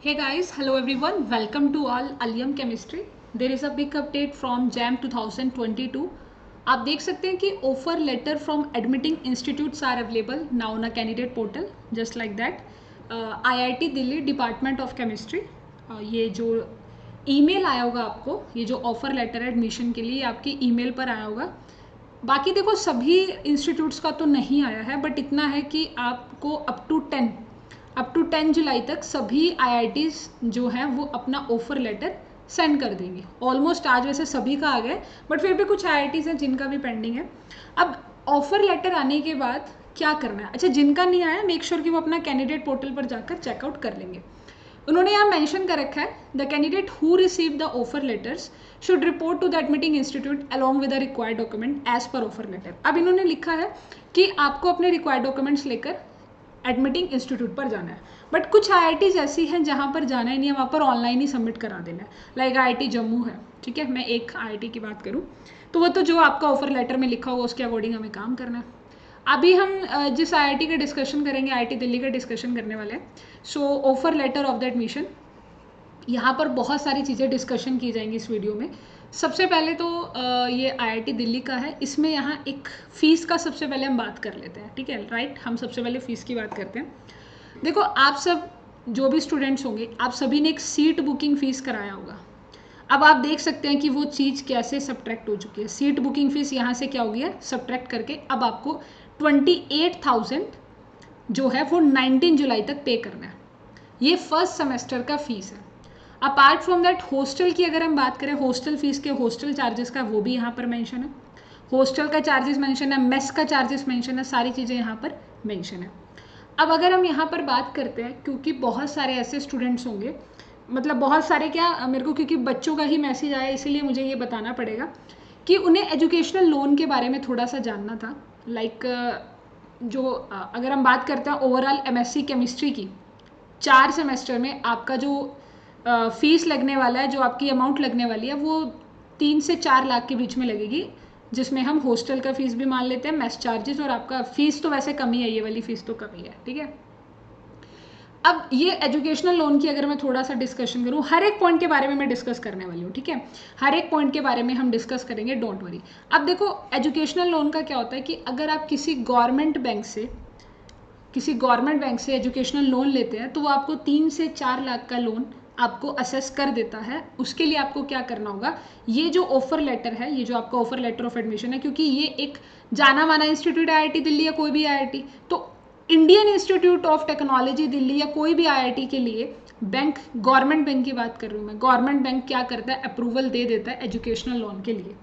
Hey guys, hello everyone. Welcome to all Aliyam Chemistry. There is a big update from JAM 2022. आप देख सकते हैं कि offer letter from admitting institutes are available now on a candidate portal just like that. IIT Delhi department of chemistry, ये जो email आया होगा आपको, ये जो ऑफर लेटर है एडमिशन के लिए आपकी ईमेल पर आया होगा. बाकी देखो सभी इंस्टीट्यूट्स का तो नहीं आया है, बट इतना है कि आपको अप टू 10 जुलाई तक सभी IITs जो हैं वो अपना ऑफर लेटर सेंड कर देंगे. ऑलमोस्ट आज वैसे सभी का आ गया, बट फिर भी कुछ IITs हैं जिनका भी पेंडिंग है. अब ऑफर लेटर आने के बाद क्या करना है? अच्छा, जिनका नहीं आया मेक श्योर कि वो अपना कैंडिडेट पोर्टल पर जाकर चेकआउट कर लेंगे. उन्होंने यहाँ मेंशन कर रखा है, the candidate who receive the offer letters should report to the admitting institute along with the required document as per offer letter. अब इन्होंने लिखा है कि आपको अपने रिक्वायर्ड डॉक्यूमेंट्स लेकर एडमिटिंग इंस्टीट्यूट पर जाना है. बट कुछ IITs ऐसी हैं जहाँ पर जाना ही नहीं है, वहाँ पर ऑनलाइन ही सबमिट करा देना है. लाइक IIT जम्मू है, ठीक है. मैं एक IIT की बात करूँ तो वो तो जो आपका ऑफर लेटर में लिखा होगा उसके अकॉर्डिंग हमें काम करना है. अभी हम जिस IIT का डिस्कशन करेंगे, IIT दिल्ली का डिस्कशन करने वाले हैं. So offer letter of the admission, यहाँ पर बहुत सारी चीज़ें डिस्कशन की जाएंगी इस वीडियो में. सबसे पहले तो ये IIT दिल्ली का है. इसमें यहाँ एक फ़ीस का सबसे पहले हम बात कर लेते हैं, ठीक है. राइट, हम सबसे पहले फ़ीस की बात करते हैं. देखो आप सब जो भी स्टूडेंट्स होंगे, आप सभी ने एक सीट बुकिंग फ़ीस कराया होगा. अब आप देख सकते हैं कि वो चीज़ कैसे सब्ट्रैक्ट हो चुकी है. सीट बुकिंग फ़ीस यहाँ से क्या हो गया, सब्ट्रैक्ट करके अब आपको 28,000 जो है वो 19 जुलाई तक पे करना है. ये फर्स्ट सेमेस्टर का फ़ीस है. अपार्ट फ्रॉम दैट हॉस्टल की अगर हम बात करें, हॉस्टल फीस के हॉस्टल चार्जेस का वो भी यहाँ पर मेंशन है. हॉस्टल का चार्जेस मेंशन है, मेस का चार्जेस मेंशन है, सारी चीज़ें यहाँ पर मेंशन है. अब अगर हम यहाँ पर बात करते हैं, क्योंकि बहुत सारे ऐसे स्टूडेंट्स होंगे, मतलब बहुत सारे क्या, मेरे को क्योंकि बच्चों का ही मैसेज आया इसीलिए मुझे ये बताना पड़ेगा कि उन्हें एजुकेशनल लोन के बारे में थोड़ा सा जानना था. लाइक जो अगर हम बात करते हैं ओवरऑल MSc केमिस्ट्री की 4 सेमेस्टर में आपका जो फीस लगने वाला है, जो आपकी अमाउंट लगने वाली है वो 3 से 4 लाख के बीच में लगेगी, जिसमें हम हॉस्टल का फीस भी मान लेते हैं, मेस चार्जेस, और आपका फीस तो वैसे कम ही है, ये वाली फीस तो कम ही है, ठीक है. अब ये एजुकेशनल लोन की अगर मैं थोड़ा सा डिस्कशन करूँ, हर एक पॉइंट के बारे में मैं डिस्कस करने वाली हूँ, ठीक है. हर एक पॉइंट के बारे में हम डिस्कस करेंगे, डोंट वरी. अब देखो एजुकेशनल लोन का क्या होता है कि अगर आप किसी गवर्नमेंट बैंक से एजुकेशनल लोन लेते हैं तो वो आपको 3 से 4 लाख का लोन आपको असेस कर देता है. उसके लिए आपको क्या करना होगा, ये जो ऑफर लेटर है, ये जो आपका ऑफर लेटर ऑफ एडमिशन है, क्योंकि ये एक जाना माना इंस्टीट्यूट है IIT दिल्ली या कोई भी IIT, तो Indian institute of technology Delhi या कोई भी IIT के लिए बैंक, गवर्नमेंट बैंक की बात कर रही हूँ मैं, गवर्नमेंट बैंक क्या करता है, अप्रूवल दे देता है एजुकेशनल लोन के लिए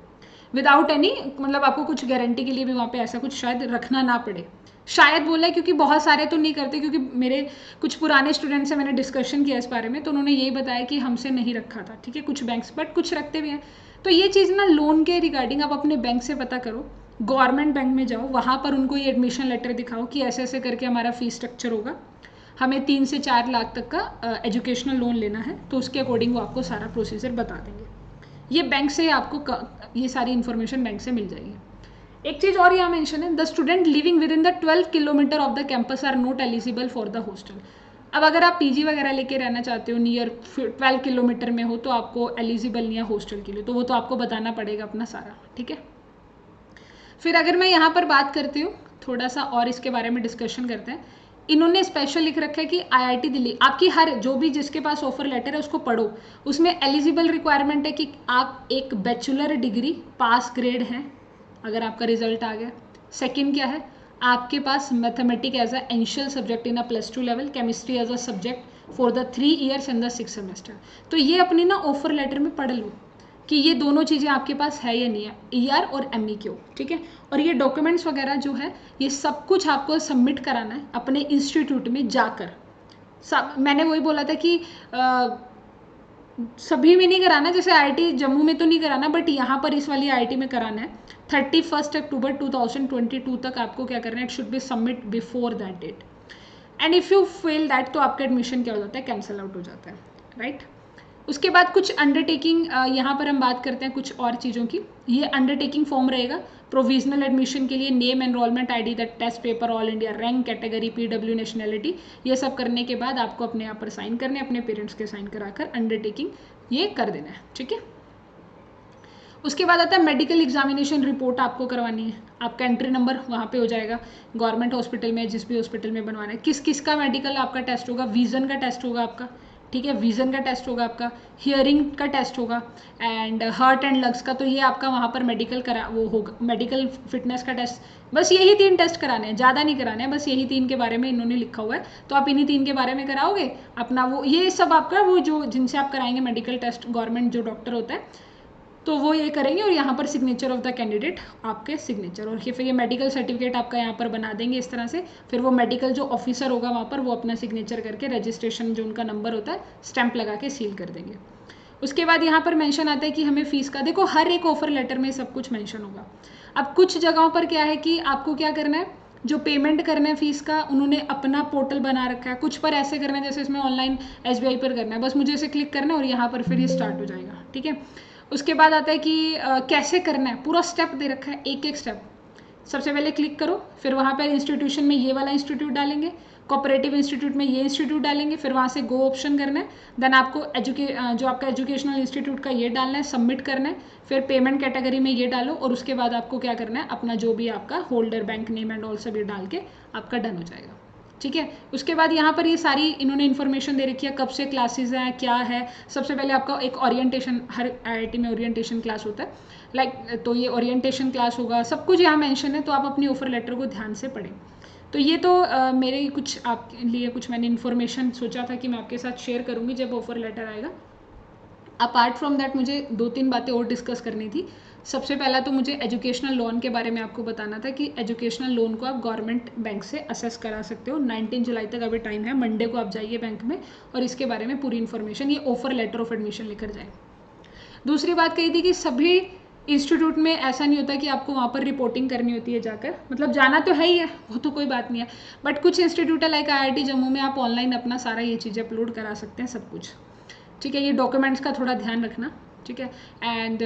विदाउट एनी, मतलब आपको कुछ गारंटी के लिए भी वहाँ पे ऐसा कुछ शायद रखना ना पड़े. शायद बोला है क्योंकि बहुत सारे तो नहीं करते, क्योंकि मेरे कुछ पुराने स्टूडेंट से मैंने डिस्कशन किया इस बारे में, तो उन्होंने यही बताया कि हमसे नहीं रखा था, ठीक है, कुछ बैंक्स, बट कुछ रखते भी हैं. तो ये चीज़ ना लोन के रिगार्डिंग आप अपने बैंक से पता करो, गवर्नमेंट बैंक में जाओ, वहाँ पर उनको ये एडमिशन लेटर दिखाओ कि ऐसे ऐसे करके हमारा फीस स्ट्रक्चर होगा, हमें 3 से 4 लाख तक का एजुकेशनल लोन लेना है, तो उसके अकॉर्डिंग वो आपको सारा प्रोसीजर बता देंगे. ये बैंक से आपको ये सारी इन्फॉर्मेशन बैंक से मिल जाएगी. एक चीज़ और यहाँ मेंशन है, the student living within the 12 kilometre of the campus are not eligible for the hostel. अब अगर आप PG वगैरह लेके रहना चाहते हो, नियर 12 किलोमीटर में हो, तो आपको एलिजिबल नहीं है हॉस्टल के लिए, तो वो तो आपको बताना पड़ेगा अपना सारा, ठीक है. फिर अगर मैं यहाँ पर बात करती हूँ थोड़ा सा और इसके बारे में डिस्कशन करते हैं. इन्होंने स्पेशल लिख रखा है कि IIT दिल्ली आपकी हर जो भी जिसके पास ऑफर लेटर है उसको पढ़ो. उसमें एलिजिबल रिक्वायरमेंट है कि आप एक बैचलर डिग्री पास ग्रेड हैं अगर आपका रिजल्ट आ गया. सेकंड क्या है, आपके पास mathematic as a essential subject in a +2 level, chemistry as a subject for the 3 years and the 6 semester. तो ये अपनी ना ऑफर लेटर में पढ़ लो कि ये दोनों चीज़ें आपके पास है या नहीं है, ER और MEQ, ठीक है. और ये डॉक्यूमेंट्स वगैरह जो है ये सब कुछ आपको सबमिट कराना है अपने इंस्टीट्यूट में जाकर. मैंने वही बोला था कि सभी में नहीं कराना, जैसे IIT जम्मू में तो नहीं कराना, बट यहाँ पर इस वाली IIT में कराना है. 31 अक्टूबर 2022 तक आपको क्या करना है, it should be submit before that date. And if you fail that तो आपका एडमिशन क्या हो जाता है, कैंसिल आउट हो जाता है, राइट. उसके बाद कुछ अंडरटेकिंग, यहाँ पर हम बात करते हैं कुछ और चीज़ों की। ये अंडरटेकिंग फॉर्म रहेगा प्रोविजनल एडमिशन के लिए, name, enrolment ID, the test paper, all India rank, category, PW, nationality, ये सब करने के बाद आपको अपने यहाँ पर साइन करने, अपने पेरेंट्स के साइन कराकर अंडरटेकिंग ये कर देना है, ठीक है। उसके बाद आता है मेडिकल एग्जामिनेशन रिपोर्ट आपको करवानी है। आपका एंट्री नंबर वहाँ पे हो जाएगा, गवर्नमेंट हॉस्पिटल में, जिस भी हॉस्पिटल में बनवाना है। किस किस का मेडिकल आपका टेस्ट होगा, विजन का टेस्ट होगा आपका, ठीक है, विजन का टेस्ट होगा आपका, हियरिंग का टेस्ट होगा, एंड हार्ट एंड लंग्स का, तो ये आपका वहाँ पर मेडिकल करा वो होगा, मेडिकल फिटनेस का टेस्ट। बस यही 3 टेस्ट कराने हैं, ज़्यादा नहीं कराने हैं, बस यही 3 के बारे में इन्होंने लिखा हुआ है। तो आप इन्हीं 3 के बारे में कराओगे अपना, वो ये सब आपका वो जो जिनसे आप कराएंगे मेडिकल टेस्ट, गवर्नमेंट जो डॉक्टर होता है, तो वो ये करेंगे। और यहाँ पर सिग्नेचर ऑफ द कैंडिडेट, आपके सिग्नेचर, और फिर ये मेडिकल सर्टिफिकेट आपका यहाँ पर बना देंगे इस तरह से। फिर वो मेडिकल जो ऑफिसर होगा वहाँ पर, वो अपना सिग्नेचर करके रजिस्ट्रेशन जो उनका नंबर होता है स्टैंप लगा के सील कर देंगे। उसके बाद यहाँ पर मेंशन आता है कि हमें फीस का, देखो हर एक ऑफर लेटर में सब कुछ मेंशन होगा। अब कुछ जगहों पर क्या है कि आपको क्या करना है, जो पेमेंट करना है फीस का, उन्होंने अपना पोर्टल बना रखा है। कुछ पर ऐसे करना है जैसे इसमें ऑनलाइन SBI पर करना है, बस मुझे इसे क्लिक करना है और यहाँ पर फिर ये स्टार्ट हो जाएगा, ठीक है। उसके बाद आता है कि कैसे करना है, पूरा स्टेप दे रखा है, एक एक स्टेप। सबसे पहले क्लिक करो, फिर वहाँ पर इंस्टीट्यूशन में ये वाला इंस्टीट्यूट डालेंगे, कोऑपरेटिव इंस्टीट्यूट में ये इंस्टीट्यूट डालेंगे, फिर वहाँ से गो ऑप्शन करना है। देन आपको जो आपका एजुकेशनल इंस्टीट्यूट का ये डालना है, सबमिट करना है, फिर पेमेंट कैटेगरी में ये डालो, और उसके बाद आपको क्या करना है, अपना जो भी आपका holder, bank name and all सब ये डाल के आपका डन हो जाएगा, ठीक है। उसके बाद यहाँ पर ये सारी इन्होंने इन्फॉर्मेशन दे रखी है, कब से क्लासेस हैं, क्या है। सबसे पहले आपका एक ओरिएंटेशन, हर IIT में ओरिएंटेशन क्लास होता है, तो ये ओरिएंटेशन क्लास होगा, सब कुछ यहाँ मेंशन है। तो आप अपनी ऑफर लेटर को ध्यान से पढ़ें। तो ये तो मेरे कुछ आपके लिए कुछ मैंने इन्फॉर्मेशन सोचा था कि मैं आपके साथ शेयर करूँगी जब ऑफर लेटर आएगा। अपार्ट फ्रॉम दैट मुझे 2-3 बातें और डिस्कस करनी थी। सबसे पहला तो मुझे एजुकेशनल लोन के बारे में आपको बताना था कि एजुकेशनल लोन को आप गवर्नमेंट बैंक से असेस करा सकते हो। 19 जुलाई तक अभी टाइम है, मंडे को आप जाइए बैंक में और इसके बारे में पूरी इन्फॉर्मेशन, ये ऑफर लेटर ऑफ एडमिशन लेकर जाए। दूसरी बात कही थी कि सभी इंस्टीट्यूट में ऐसा नहीं होता कि आपको वहाँ पर रिपोर्टिंग करनी होती है जाकर, मतलब जाना तो है ही है, वो तो कोई बात नहीं है, बट कुछ इंस्टीट्यूट है लाइक IIT जम्मू में आप ऑनलाइन अपना सारा ये चीज़ें अपलोड करा सकते हैं, सब कुछ, ठीक है। ये डॉक्यूमेंट्स का थोड़ा ध्यान रखना, ठीक है। एंड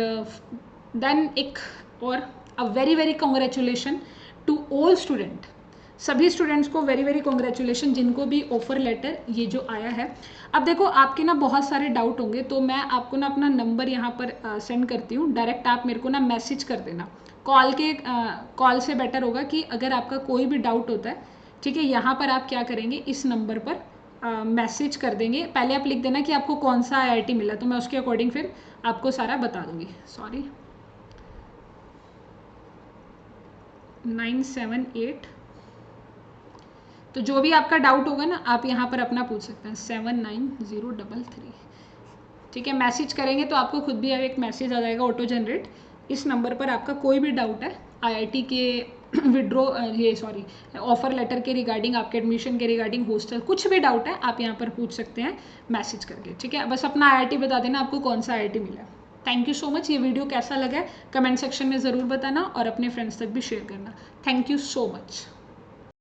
देन एक और a very very congratulation to all student, सभी स्टूडेंट्स को वेरी वेरी कॉन्ग्रेचुलेशन जिनको भी ऑफर लेटर ये जो आया है। अब देखो आपके ना बहुत सारे डाउट होंगे, तो मैं आपको ना अपना नंबर यहाँ पर सेंड करती हूँ, डायरेक्ट आप मेरे को ना मैसेज कर देना। कॉल से बेटर होगा कि अगर आपका कोई भी डाउट होता है, ठीक है, यहाँ पर आप क्या करेंगे, इस नंबर पर मैसेज कर देंगे। पहले आप लिख देना कि आपको कौन सा IIT मिला, तो मैं उसके अकॉर्डिंग फिर आपको सारा बता दूंगी। सॉरी 978, तो जो भी आपका डाउट होगा ना आप यहाँ पर अपना पूछ सकते हैं, 79033, ठीक है। मैसेज करेंगे तो आपको खुद भी एक मैसेज आ जाएगा ऑटो जनरेट, इस नंबर पर आपका कोई भी डाउट है IIT के विड्रॉ ऑफर लेटर के रिगार्डिंग, आपके एडमिशन के रिगार्डिंग, हॉस्टल, कुछ भी डाउट है आप यहाँ पर पूछ सकते हैं मैसेज करके, ठीक है। बस अपना IIT बता देना आपको कौन सा IIT मिला। Thank you so much. ये वीडियो कैसा लगा है कमेंट सेक्शन में ज़रूर बताना और अपने फ्रेंड्स तक भी शेयर करना। Thank you so much.